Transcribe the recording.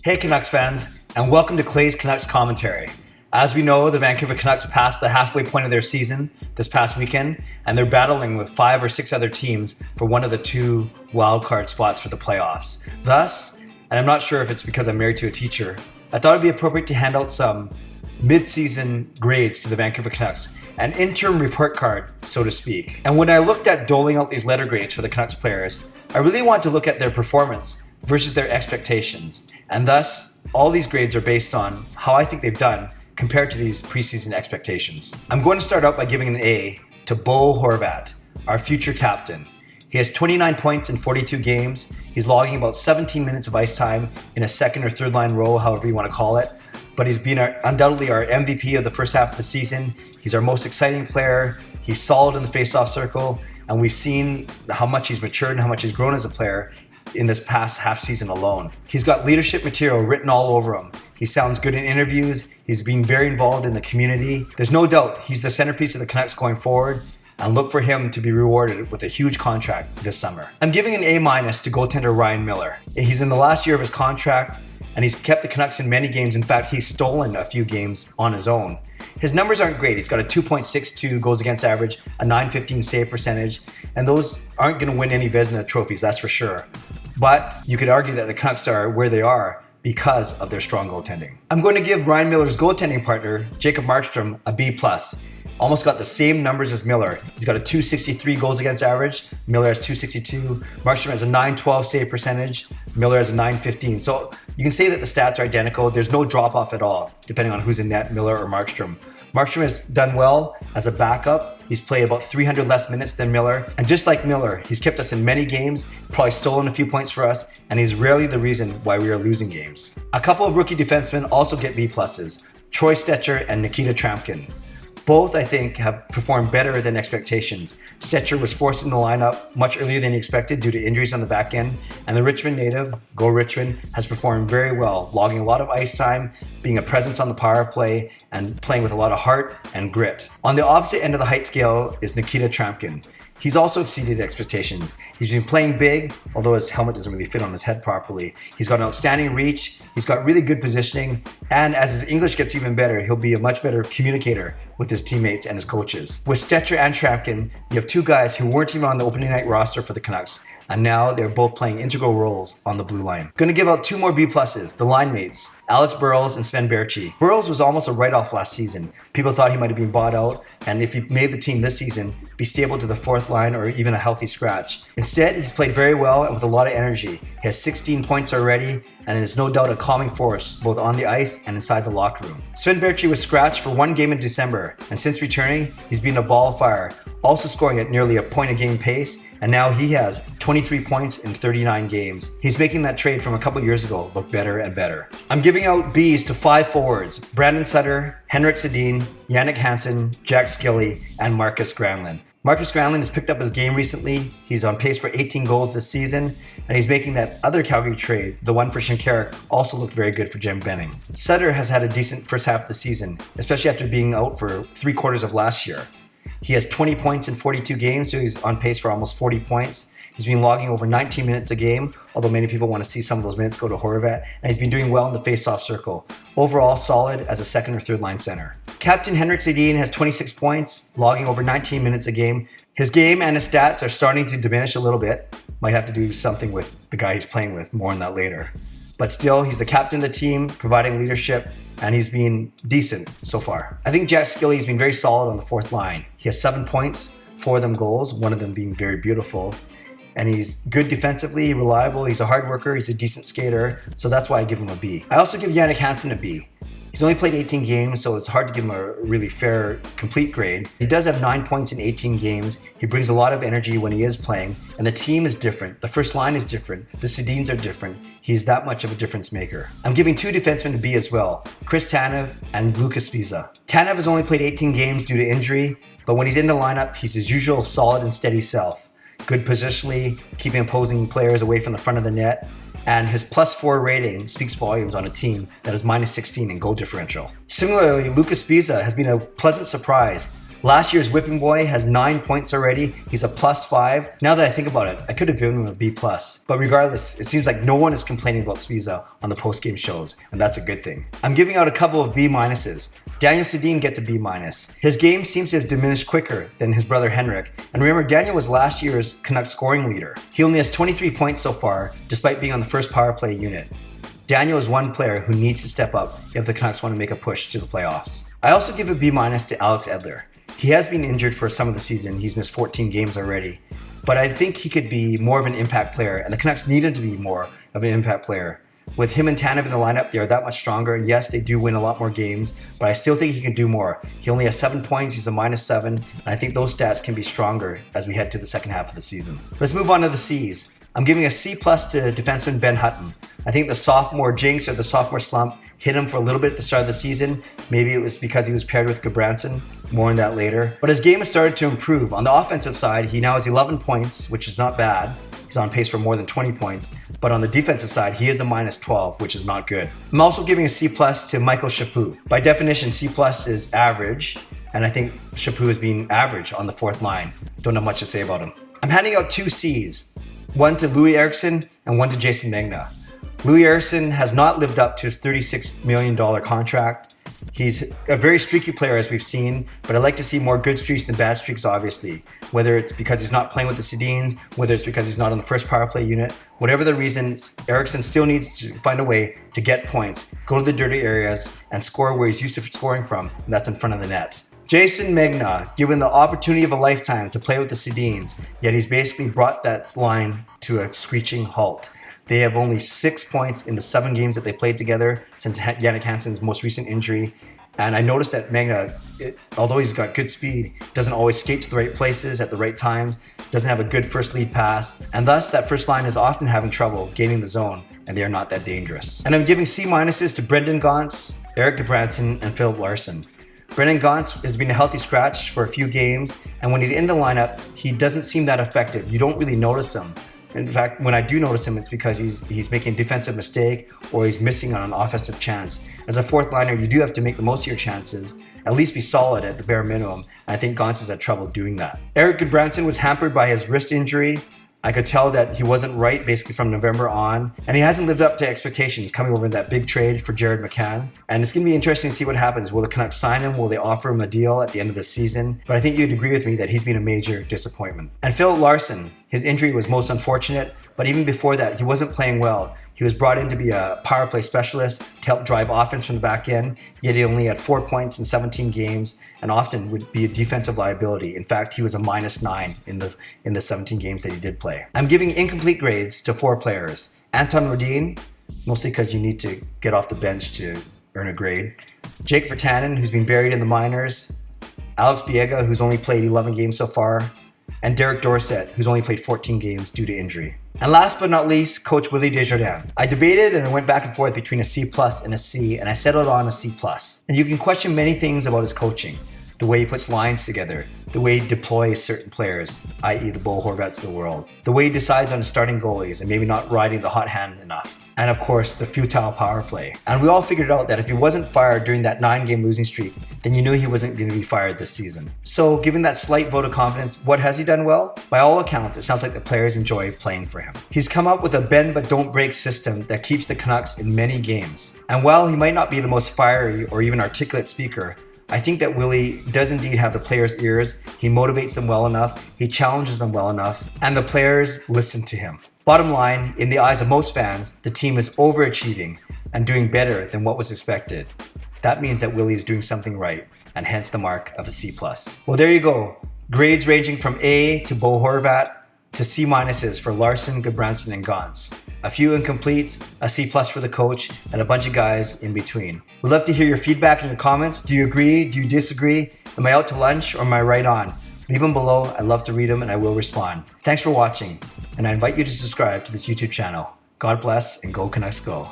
Hey Canucks fans, and welcome to Clay's Canucks Commentary. As we know, the Vancouver Canucks passed the halfway point of their season this past weekend, and they're battling with 5 or 6 other teams for one of the 2 wildcard spots for the playoffs. Thus, and I'm not sure if it's because I'm married to a teacher, I thought it'd be appropriate to hand out some mid-season grades to the Vancouver Canucks, an interim report card, so to speak. And when I looked at doling out these letter grades for the Canucks players, I really want to look at their performance versus their expectations. And thus, all these grades are based on how I think they've done compared to these preseason expectations. I'm going to start out by giving an A to Bo Horvat, our future captain. He has 29 points in 42 games. He's logging about 17 minutes of ice time in a second or third line role, however you want to call it. But he's been undoubtedly our MVP of the first half of the season. He's our most exciting player. He's solid in the face-off circle. And we've seen how much he's matured and how much he's grown as a player in this past half season alone. He's got leadership material written all over him. He sounds good in interviews. He's been very involved in the community. There's no doubt he's the centerpiece of the Canucks going forward, and look for him to be rewarded with a huge contract this summer. I'm giving an A- to goaltender Ryan Miller. He's in the last year of his contract, and he's kept the Canucks in many games. In fact, he's stolen a few games on his own. His numbers aren't great. He's got a 2.62 goals against average, a .915 save percentage, and those aren't going to win any Vezina trophies, that's for sure. But you could argue that the Canucks are where they are because of their strong goaltending. I'm going to give Ryan Miller's goaltending partner, Jacob Markstrom, a B+. Almost got the same numbers as Miller. He's got a 263 goals against average. Miller has 262. Markstrom has a 912 save percentage. Miller has a 915. So you can say that the stats are identical. There's no drop off at all, depending on who's in net, Miller or Markstrom. Markstrom has done well as a backup. He's played about 300 less minutes than Miller. And just like Miller, he's kept us in many games, probably stolen a few points for us, and he's rarely the reason why we are losing games. A couple of rookie defensemen also get B+. Troy Stecher and Nikita Trampkin. Both, I think, have performed better than expectations. Stecher was forced in the lineup much earlier than he expected due to injuries on the back end, and the Richmond native, Go Richmond, has performed very well, logging a lot of ice time, being a presence on the power play, and playing with a lot of heart and grit. On the opposite end of the height scale is Nikita Trampkin. He's also exceeded expectations. He's been playing big, although his helmet doesn't really fit on his head properly. He's got an outstanding reach, he's got really good positioning, and as his English gets even better, he'll be a much better communicator with his teammates and his coaches. With Stecher and Trampkin, you have 2 guys who weren't even on the opening night roster for the Canucks, and now they're both playing integral roles on the blue line. Going to give out 2 more B+, the line mates, Alex Burrows and Sven Baertschi. Burrows was almost a write-off last season. People thought he might have been bought out, and if he made the team this season, be stable to the 4th line or even a healthy scratch. Instead, he's played very well and with a lot of energy. He has 16 points already, and is no doubt a calming force both on the ice and inside the locker room. Sven Baertschi was scratched for 1 game in December, and since returning, he's been a ball of fire, also scoring at nearly a point a game pace, and now he has 23 points in 39 games. He's making that trade from a couple years ago look better and better. I'm giving out B's to 5 forwards, Brandon Sutter, Henrik Sedin, Jannik Hansen, Jack Skille, and Markus Granlund. Markus Granlund has picked up his game recently. He's on pace for 18 goals this season, and he's making that other Calgary trade, the one for Shinkarik, also looked very good for Jim Benning. Sutter has had a decent first half of the season, especially after being out for 3/4 of last year. He has 20 points in 42 games, so he's on pace for almost 40 points. He's been logging over 19 minutes a game, although many people want to see some of those minutes go to Horvat, and he's been doing well in the face-off circle. Overall, solid as a 2nd or 3rd line center. Captain Henrik Sedin has 26 points, logging over 19 minutes a game. His game and his stats are starting to diminish a little bit. Might have to do something with the guy he's playing with, more on that later. But still, he's the captain of the team, providing leadership, and he's been decent so far. I think Jack Skille has been very solid on the 4th line. He has 7 points, 4 of them goals, one of them being very beautiful. And he's good defensively, reliable, he's a hard worker, he's a decent skater, so that's why I give him a B. I also give Jannik Hansen a B. He's only played 18 games, so it's hard to give him a really fair, complete grade. He does have 9 points in 18 games. He brings a lot of energy when he is playing, and the team is different. The first line is different. The Sedins are different. He's that much of a difference maker. I'm giving 2 defensemen a B as well, Chris Tanev and Luca Sbisa. Tanev has only played 18 games due to injury, but when he's in the lineup, he's his usual solid and steady self. Good positionally, keeping opposing players away from the front of the net, and his +4 rating speaks volumes on a team that is -16 in goal differential. Similarly, Luca Sbisa has been a pleasant surprise Last year's whipping boy has 9 points already. He's a +5. Now that I think about it, I could have given him a B+. But regardless, it seems like no one is complaining about Sbisa on the post-game shows, and that's a good thing. I'm giving out a couple of B-. Daniel Sedin gets a B-. His game seems to have diminished quicker than his brother Henrik. And remember, Daniel was last year's Canucks scoring leader. He only has 23 points so far, despite being on the first power play unit. Daniel is one player who needs to step up if the Canucks want to make a push to the playoffs. I also give a B- to Alex Edler. He has been injured for some of the season. He's missed 14 games already. But I think he could be more of an impact player, and the Canucks need him to be more of an impact player. With him and Tanev in the lineup, they are that much stronger. And yes, they do win a lot more games, but I still think he can do more. He only has 7 points. He's a -7. And I think those stats can be stronger as we head to the second half of the season. Let's move on to the C's. I'm giving a C+ to defenseman Ben Hutton. I think the sophomore jinx or the sophomore slump hit him for a little bit at the start of the season. Maybe it was because he was paired with Gudbranson. More on that later. But his game has started to improve. On the offensive side, he now has 11 points, which is not bad. He's on pace for more than 20 points. But on the defensive side, he is a -12, which is not good. I'm also giving a C+ to Michael Chaput. By definition, C+ is average. And I think Chaput has been average on the fourth line. Don't have much to say about him. I'm handing out 2 C's. One to Loul Eriksson and one to Jayson Megna. Loul Eriksson has not lived up to his $36 million contract. He's a very streaky player, as we've seen, but I'd like to see more good streaks than bad streaks, obviously. Whether it's because he's not playing with the Sedins, whether it's because he's not on the first power play unit, whatever the reason, Eriksson still needs to find a way to get points, go to the dirty areas, and score where he's used to scoring from, and that's in front of the net. Jayson Megna, given the opportunity of a lifetime to play with the Sedins, yet he's basically brought that line to a screeching halt. They have only 6 points in the 7 games that they played together since Jannik Hansen's most recent injury. And I noticed that Megna, although he's got good speed, doesn't always skate to the right places at the right times, doesn't have a good first lead pass, and thus that first line is often having trouble gaining the zone, and they are not that dangerous. And I'm giving C- to Brendan Gaunce, Erik Gudbranson, and Philip Larsen. Brendan Gaunce has been a healthy scratch for a few games, and when he's in the lineup, he doesn't seem that effective. You don't really notice him. In fact, when I do notice him, it's because he's making a defensive mistake or he's missing on an offensive chance. As a fourth liner, you do have to make the most of your chances, at least be solid at the bare minimum. And I think Gaunce has had trouble doing that. Erik Gudbranson was hampered by his wrist injury. I could tell that he wasn't right basically from November on, and he hasn't lived up to expectations coming over in that big trade for Jared McCann. And it's going to be interesting to see what happens. Will the Canucks sign him? Will they offer him a deal at the end of the season? But I think you'd agree with me that he's been a major disappointment. And Philip Larsen, his injury was most unfortunate, but even before that, he wasn't playing well. He was brought in to be a power play specialist to help drive offense from the back end, yet he only had 4 points in 17 games and often would be a defensive liability. In fact, he was a -9 in the 17 games that he did play. I'm giving incomplete grades to 4 players. Anton Rodin, mostly because you need to get off the bench to earn a grade. Jake Virtanen, who's been buried in the minors. Alex Biega, who's only played 11 games so far. And Derek Dorsett, who's only played 14 games due to injury. And last but not least, Coach Willie Desjardins. I debated and I went back and forth between a C+ and a C, and I settled on a C+. And you can question many things about his coaching. The way he puts lines together, the way he deploys certain players, i.e. the Bo Horvats of the world, the way he decides on starting goalies and maybe not riding the hot hand enough. And of course, the futile power play. And we all figured out that if he wasn't fired during that 9-game losing streak, then you knew he wasn't going to be fired this season. So given that slight vote of confidence, what has he done well? By all accounts, it sounds like the players enjoy playing for him. He's come up with a bend but don't break system that keeps the Canucks in many games. And while he might not be the most fiery or even articulate speaker, I think that Willie does indeed have the players' ears. He motivates them well enough, he challenges them well enough, and the players listen to him. Bottom line, in the eyes of most fans, the team is overachieving and doing better than what was expected. That means that Willie is doing something right, and hence the mark of a C+. Well, there you go. Grades ranging from A to Bo Horvat to C- for Larsen, Gudbranson, and Gaunce. A few incompletes, a C+ for the coach, and a bunch of guys in between. We'd love to hear your feedback in your comments. Do you agree? Do you disagree? Am I out to lunch or am I right on? Leave them below. I love to read them and I will respond. Thanks for watching, and I invite you to subscribe to this YouTube channel. God bless and go Canucks go.